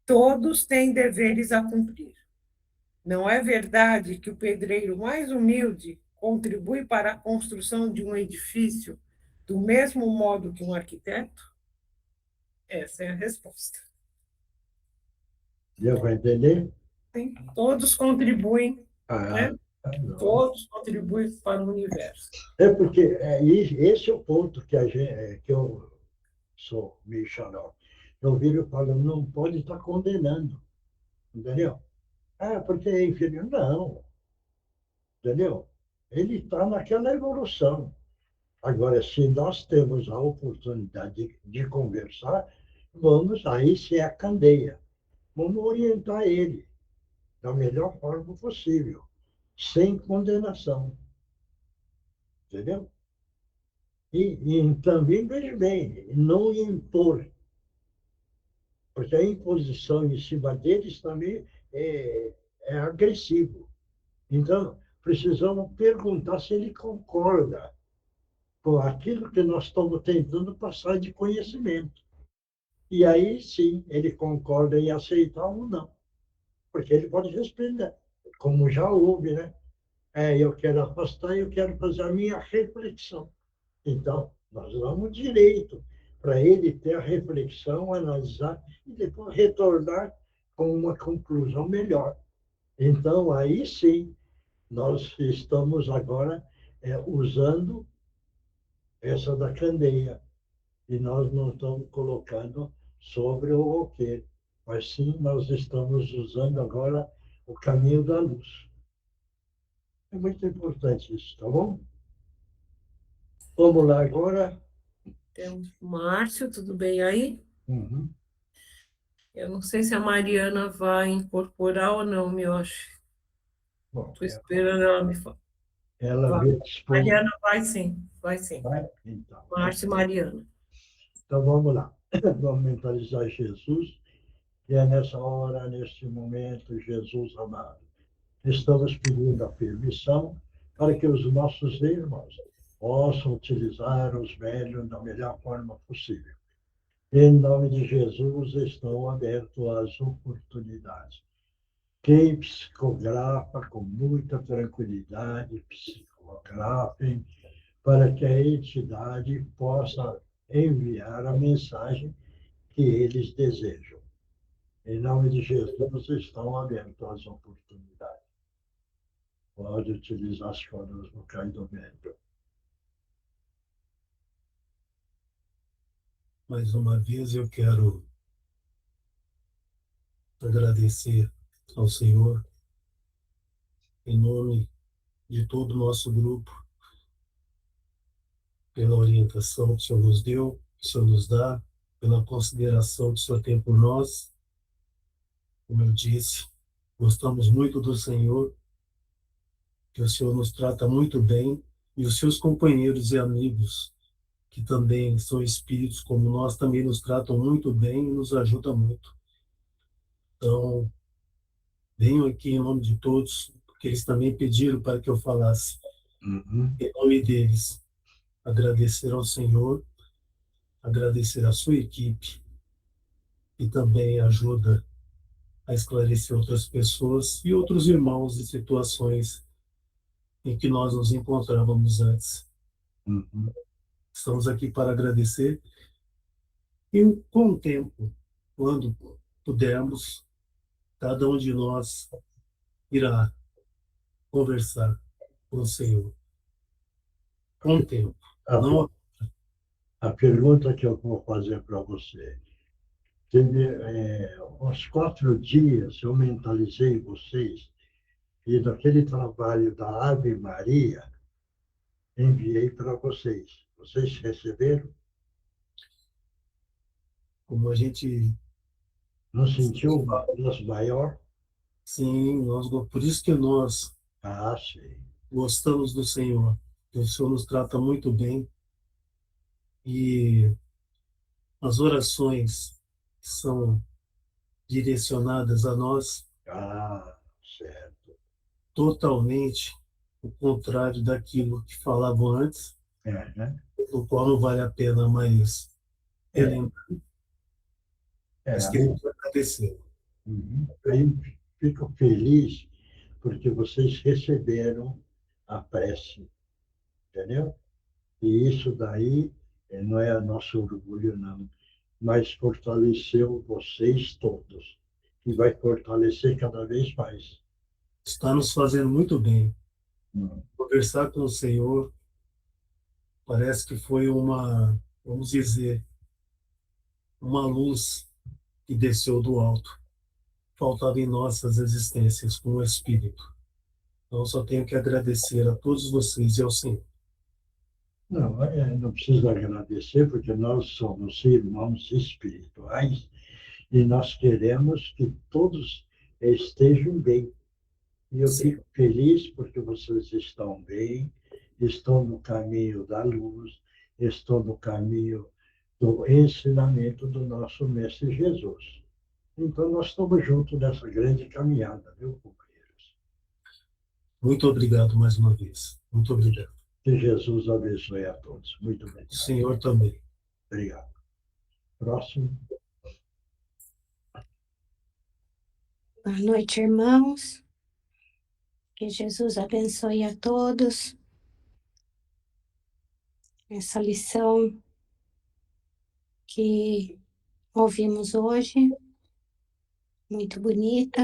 todos têm deveres a cumprir. Não é verdade que o pedreiro mais humilde contribui para a construção de um edifício do mesmo modo que um arquiteto? Essa é a resposta. Deu para entender? Sim, todos contribuem, Ah, né? não. Todos contribuem para o universo. É porque esse é o ponto que, que eu sou meio xarope. Eu viro falando, não pode estar condenando, entendeu? Ah, porque é inferior. Não, entendeu? Ele está naquela evolução. Agora, se nós temos a oportunidade de conversar, vamos, aí se é a candeia. Vamos orientar ele da melhor forma possível, sem condenação, entendeu? E também, veja bem, não impor, porque a imposição em cima deles também é agressivo. Então, precisamos perguntar se ele concorda com aquilo que nós estamos tentando passar de conhecimento. E aí, sim, ele concorda em aceitar ou não, porque ele pode responder, como já houve, né? Eu quero afastar, eu quero fazer a minha reflexão. Então, nós damos direito para ele ter a reflexão, analisar e depois retornar com uma conclusão melhor. Então, aí sim, nós estamos agora usando essa da candeia e nós não estamos colocando sobre o roqueiro, mas sim nós estamos usando agora o caminho da luz. É muito importante isso, tá bom? Vamos lá agora. Temos o Márcio, tudo bem aí? Uhum. Eu não sei se a Mariana vai incorporar ou não, Mioshi. Bom, Estou esperando ela me falar. ela Vai. responde. Mariana vai sim, vai sim. Vai? Então, Márcio e Mariana. então vamos lá. Vamos mentalizar Jesus. E é nessa hora, neste momento, Jesus amado, estamos pedindo a permissão para que os nossos irmãos possam utilizar os médiuns da melhor forma possível. Em nome de Jesus, estão abertas as oportunidades. Quem psicografa com muita tranquilidade, psicografem, para que a entidade possa enviar a mensagem que eles desejam. Em nome de Jesus, estão abertas as oportunidades. Pode utilizar as cordas vocais do médium. Mais uma vez eu quero agradecer ao Senhor, em nome de todo o nosso grupo, pela orientação que o Senhor nos deu, que o Senhor nos dá, pela consideração que o Senhor tem por nós. Como eu disse, gostamos muito do Senhor, que o Senhor nos trata muito bem, e os seus companheiros e amigos, que também são espíritos como nós, também nos tratam muito bem e nos ajudam muito. Então, venho aqui em nome de todos, porque eles também pediram para que eu falasse. Em nome deles, agradecer ao Senhor, agradecer à sua equipe, e também ajuda a esclarecer outras pessoas e outros irmãos em situações em que nós nos encontrávamos antes. Estamos aqui para agradecer e, com o tempo, quando pudermos, cada um de nós irá conversar com o Senhor. Com o tempo. Não... A pergunta que eu vou fazer para você. Teve, uns 4 dias eu mentalizei vocês e daquele trabalho da Ave Maria, enviei para vocês. Vocês receberam? Como a gente... Não sentiu uma luz maior? Sim, por isso que nós sim. Gostamos do Senhor, que o Senhor nos trata muito bem e as orações que são direcionadas a nós, Ah, certo. totalmente o contrário daquilo que falavam antes, Né? do qual não vale a pena mais relembrar, mas Aí, queremos agradecer. aí fico feliz porque vocês receberam a prece, entendeu? E isso daí não é nosso orgulho, não, mas fortaleceu vocês todos e vai fortalecer cada vez mais. Está nos fazendo muito bem. Hum. Conversar com o Senhor parece que foi uma, vamos dizer, uma luz que desceu do alto. Faltava em nossas existências com o Espírito. Então, só tenho que agradecer a todos vocês e ao Senhor. Não, não preciso agradecer, porque nós somos irmãos espirituais e nós queremos que todos estejam bem. E eu Sim. fico feliz porque vocês estão bem, estão no caminho da luz, estão no caminho do ensinamento do nosso Mestre Jesus. Então, nós estamos juntos nessa grande caminhada, viu, companheiros? Muito obrigado mais uma vez. Muito obrigado. Que Jesus abençoe a todos. Muito O obrigado. Senhor também. Obrigado. Próximo. Boa noite, irmãos. Que Jesus abençoe a todos. Essa lição que ouvimos hoje, muito bonita,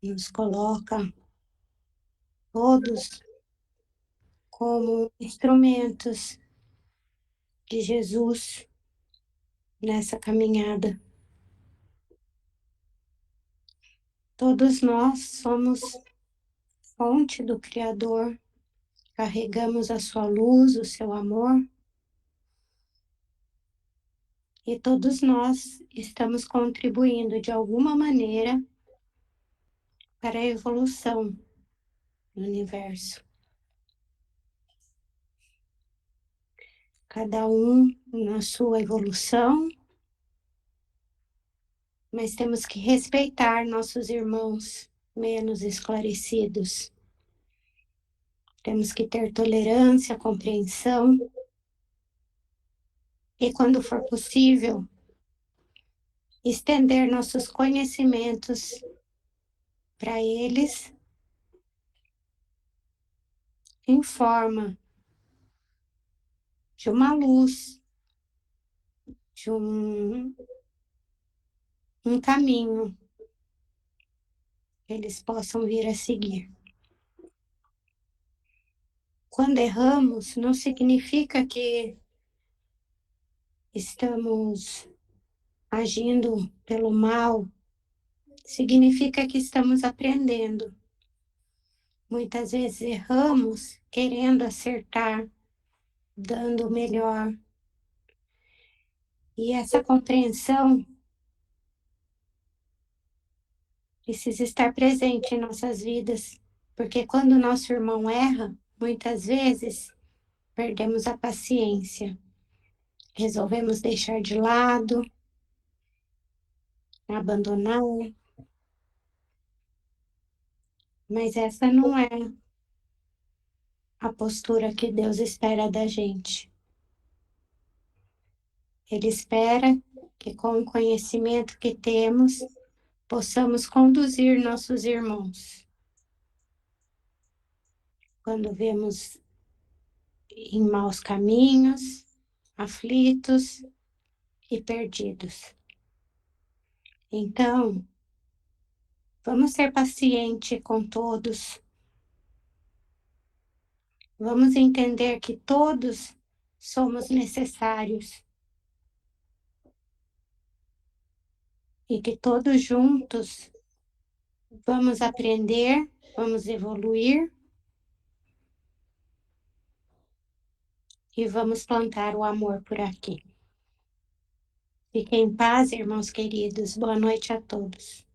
nos coloca todos como instrumentos de Jesus nessa caminhada. Todos nós somos fonte do Criador, carregamos a sua luz, o seu amor, e todos nós estamos contribuindo de alguma maneira para a evolução do universo. Cada um na sua evolução, mas temos que respeitar nossos irmãos menos esclarecidos. Temos que ter tolerância, compreensão, e quando for possível, estender nossos conhecimentos para eles em forma de uma luz, de um caminho que eles possam vir a seguir. Quando erramos, não significa que estamos agindo pelo mal, significa que estamos aprendendo. Muitas vezes erramos querendo acertar, dando o melhor. E essa compreensão precisa estar presente em nossas vidas, porque quando o nosso irmão erra, muitas vezes perdemos a paciência. Resolvemos deixar de lado, abandonar. Mas essa não é a postura que Deus espera da gente. Ele espera que, com o conhecimento que temos, possamos conduzir nossos irmãos. Quando vemos em maus caminhos, aflitos e perdidos. Então, vamos ser pacientes com todos. Vamos entender que todos somos necessários. E que todos juntos vamos aprender, vamos evoluir e vamos plantar o amor por aqui. Fiquem em paz, irmãos queridos. Boa noite a todos.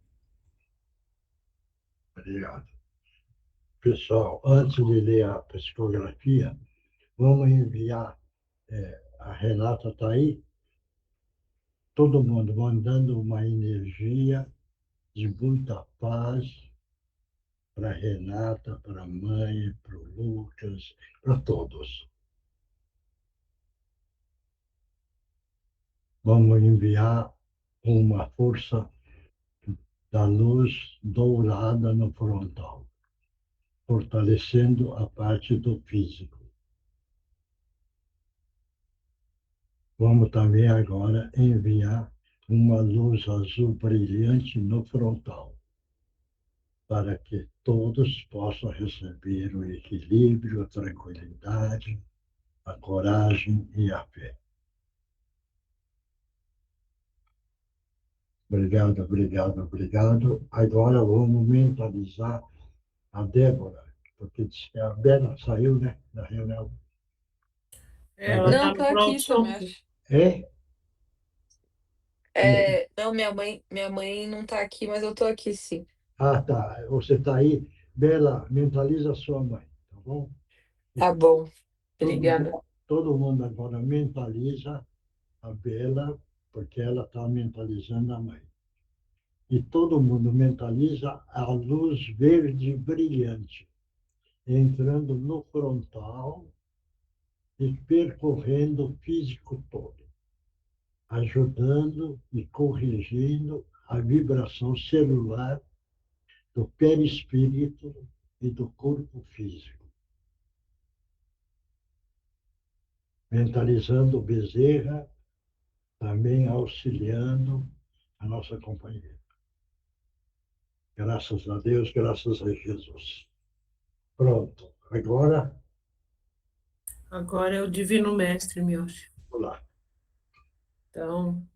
Obrigado. pessoal, antes de ler a psicografia, vamos enviar, a Renata está aí, todo mundo mandando uma energia de muita paz para Renata, para a mãe, para o Lucas, para todos. Vamos enviar uma força da luz dourada no frontal, fortalecendo a parte do físico. Vamos também agora enviar uma luz azul brilhante no frontal, para que todos possam receber o equilíbrio, a tranquilidade, a coragem e a fé. Obrigado, obrigado, obrigado. Agora vamos mentalizar a Débora, porque disse que a Bela saiu, né, da reunião. Ela Não, está tô no aqui, pronto-socorro. Tomás. É? Não, minha mãe não tá aqui, mas eu tô aqui, sim. Ah, tá. Você está aí. Bela, mentaliza a sua mãe, tá bom? Tá bom. Todo Obrigada. mundo, todo mundo agora mentaliza a Bela, porque ela está mentalizando a mãe. E todo mundo mentaliza a luz verde brilhante, entrando no frontal e percorrendo o físico todo, ajudando e corrigindo a vibração celular do perispírito e do corpo físico. Mentalizando Bezerra, também auxiliando a nossa companheira. Graças a Deus, graças a Jesus. Pronto. Agora, Agora é o Divino Mestre, Mioche. vamos lá. Então,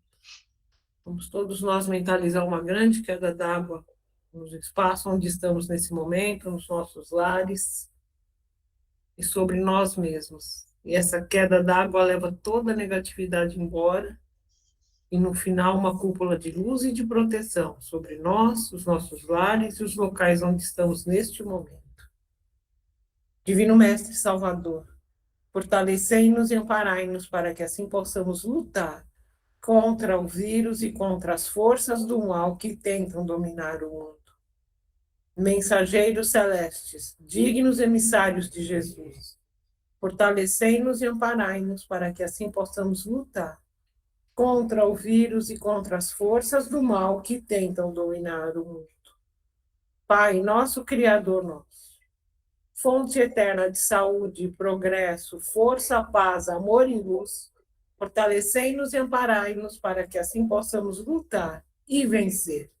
vamos todos nós mentalizar uma grande queda d'água no espaço onde estamos nesse momento, nos nossos lares e sobre nós mesmos. E essa queda d'água leva toda a negatividade embora e, no final, uma cúpula de luz e de proteção sobre nós, os nossos lares e os locais onde estamos neste momento. Divino Mestre Salvador, fortalecei-nos e amparai-nos para que assim possamos lutar contra o vírus e contra as forças do mal que tentam dominar o mundo. Mensageiros celestes, dignos emissários de Jesus, fortalecei-nos e amparai-nos para que assim possamos lutar contra o vírus e contra as forças do mal que tentam dominar o mundo. Pai, nosso Criador nosso, fonte eterna de saúde, progresso, força, paz, amor e luz, fortalecei-nos e amparai-nos para que assim possamos lutar e vencer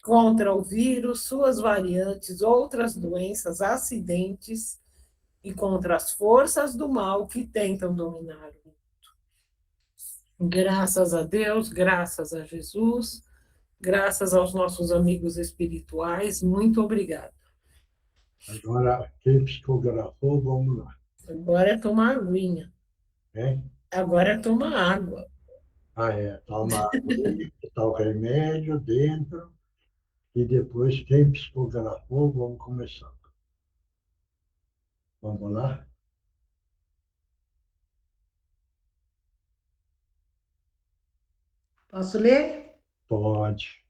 contra o vírus, suas variantes, outras doenças, acidentes e contra as forças do mal que tentam dominar o mundo. Graças a Deus, graças a Jesus, graças aos nossos amigos espirituais, muito obrigada. Agora, quem psicografou, vamos lá. Agora é tomar aguinha. É? Agora é tomar água. Toma água, está o remédio dentro, e depois quem psicografou, vamos começar. Vamos lá? Posso ler? Pode.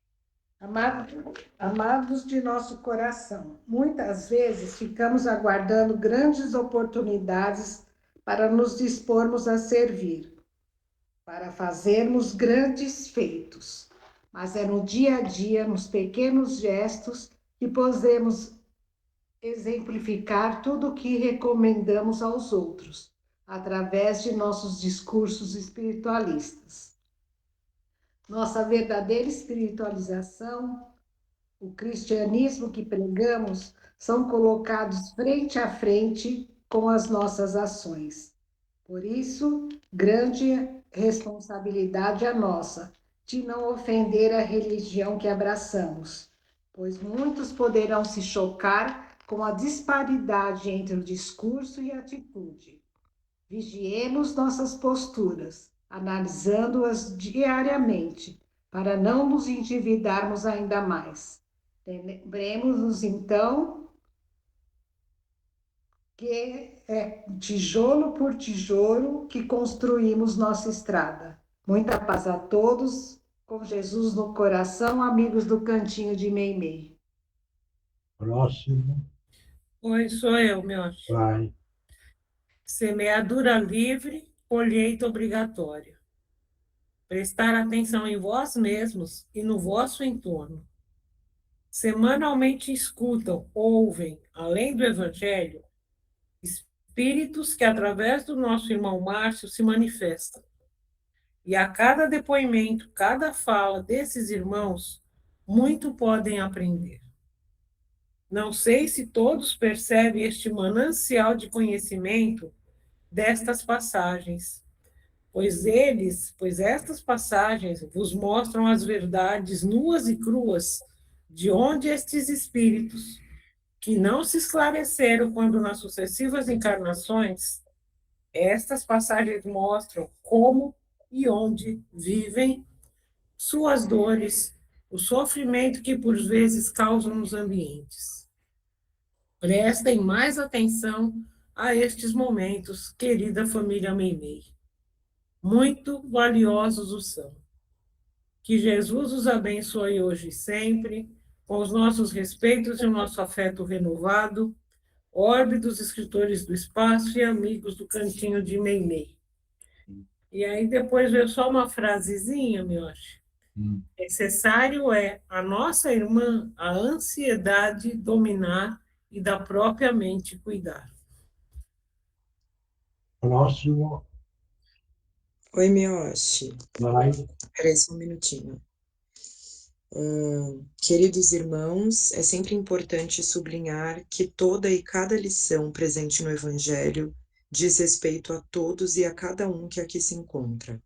Amados de nosso coração, muitas vezes ficamos aguardando grandes oportunidades para nos dispormos a servir, para fazermos grandes feitos. Mas é no dia a dia, nos pequenos gestos, que podemos exemplificar tudo o que recomendamos aos outros, através de nossos discursos espiritualistas. Nossa verdadeira espiritualização, o cristianismo que pregamos, são colocados frente a frente com as nossas ações. Por isso, grande responsabilidade a nossa de não ofender a religião que abraçamos, pois muitos poderão se chocar com a disparidade entre o discurso e a atitude. Vigiemos nossas posturas, analisando-as diariamente, para não nos endividarmos ainda mais. Lembremos-nos, então, porque é tijolo por tijolo que construímos nossa estrada. Muita paz a todos, com Jesus no coração, amigos do Cantinho de Meimei. Próximo. Oi, sou eu, Mioche. Vai. Semeadura livre, colheita obrigatória. Prestar atenção em vós mesmos e no vosso entorno. Semanalmente escutam, ouvem, além do Evangelho, espíritos que, através do nosso irmão Márcio, se manifestam. E a cada depoimento, cada fala desses irmãos, muito podem aprender. Não sei se todos percebem este manancial de conhecimento destas passagens, pois estas passagens vos mostram as verdades nuas e cruas de onde estes espíritos, que não se esclareceram quando nas sucessivas encarnações, estas passagens mostram como e onde vivem suas dores, o sofrimento que por vezes causam nos ambientes. Prestem mais atenção a estes momentos, querida família Meimei. Muito valiosos os são. Que Jesus os abençoe hoje e sempre, com os nossos respeitos e o nosso afeto renovado, orbe dos escritores do espaço e amigos do Cantinho de Meimei. E aí depois veio só uma frasezinha, Mioche. Necessário é a nossa irmã, a ansiedade, dominar e da própria mente cuidar. Próximo. Oi, Mioshi. Vai. Peraí só um minutinho. Queridos irmãos, é sempre importante sublinhar que toda e cada lição presente no Evangelho diz respeito a todos e a cada um que aqui se encontra.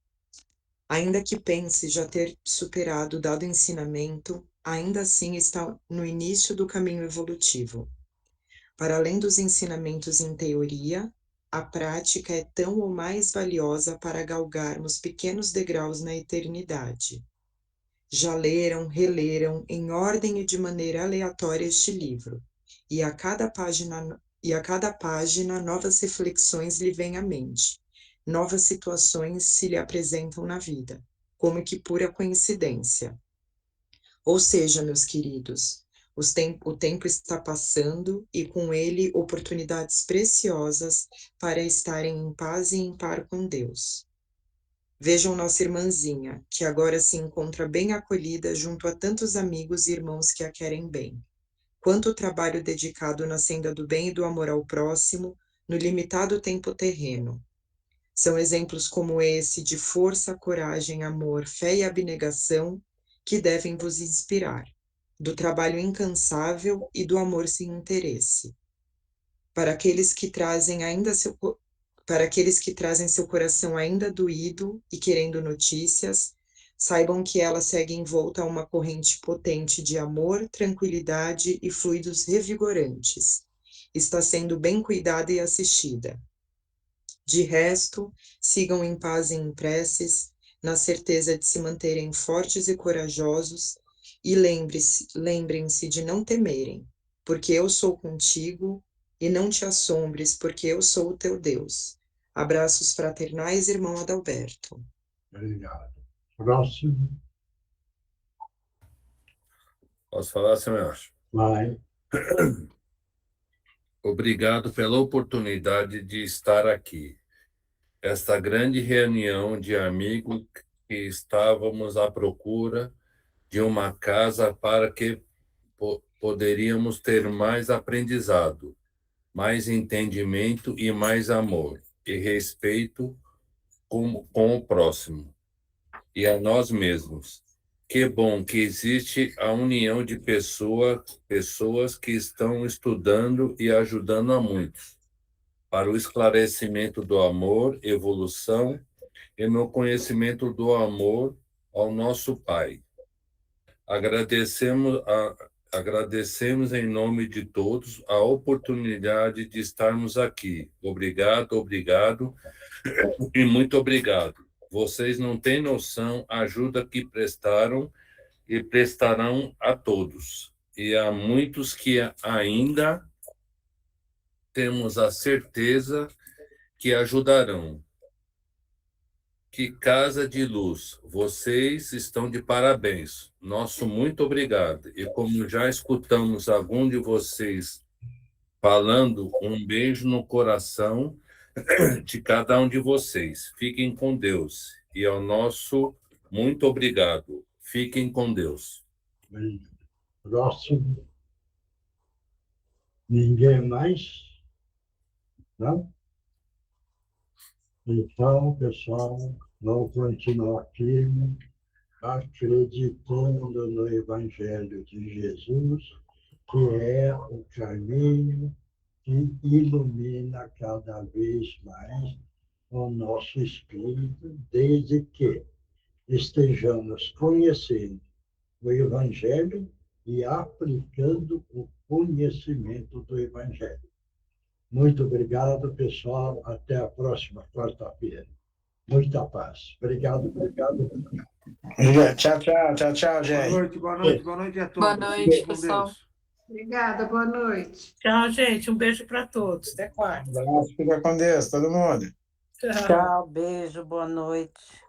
Ainda que pense já ter superado o dado ensinamento, ainda assim está no início do caminho evolutivo. Para além dos ensinamentos em teoria, a prática é tão ou mais valiosa para galgarmos pequenos degraus na eternidade. Já leram, releram, em ordem e de maneira aleatória este livro, e a cada página novas reflexões lhe vêm à mente, novas situações se lhe apresentam na vida, como que pura coincidência. Ou seja, meus queridos, o tempo está passando e com ele oportunidades preciosas para estarem em paz e em par com Deus. Vejam nossa irmãzinha, que agora se encontra bem acolhida junto a tantos amigos e irmãos que a querem bem. Quanto trabalho dedicado na senda do bem e do amor ao próximo, no limitado tempo terreno. São exemplos como esse de força, coragem, amor, fé e abnegação que devem vos inspirar, do trabalho incansável e do amor sem interesse. Para aqueles que trazem seu coração ainda doído e querendo notícias, saibam que ela segue envolta a uma corrente potente de amor, tranquilidade e fluidos revigorantes. Está sendo bem cuidada e assistida. De resto, sigam em paz e em preces, na certeza de se manterem fortes e corajosos, e lembrem-se de não temerem, porque eu sou contigo, e não te assombres, porque eu sou o teu Deus. Abraços fraternais, irmão Adalberto. Obrigado. Próximo. Posso falar, senhor? Vai. Obrigado pela oportunidade de estar aqui. Esta grande reunião de amigos que estávamos à procura de uma casa para que poderíamos ter mais aprendizado, mais entendimento e mais amor e respeito com o próximo e a nós mesmos. Que bom que existe a união de pessoas que estão estudando e ajudando a muitos para o esclarecimento do amor, evolução e no conhecimento do amor ao nosso Pai. Agradecemos em nome de todos a oportunidade de estarmos aqui. Obrigado e muito obrigado. Vocês não têm noção a ajuda que prestaram e prestarão a todos. E há muitos que ainda temos a certeza que ajudarão. Que casa de luz, vocês estão de parabéns. Nosso muito obrigado. E como já escutamos algum de vocês falando, um beijo no coração de cada um de vocês. Fiquem com Deus. E ao nosso muito obrigado. Fiquem com Deus. Próximo. Ninguém mais? Não? Então, pessoal, vamos continuar firme, acreditando no Evangelho de Jesus, que é o caminho que ilumina cada vez mais o nosso espírito, desde que estejamos conhecendo o Evangelho e aplicando o conhecimento do Evangelho. Muito obrigado, pessoal. Até a próxima quarta-feira. Muita paz. Obrigado. Tchau, gente. Boa noite a todos. Boa noite, pessoal. Obrigada, boa noite. Tchau, gente. Um beijo para todos. Até quarta. Fica com Deus, todo mundo. Tchau. Tchau, beijo, boa noite.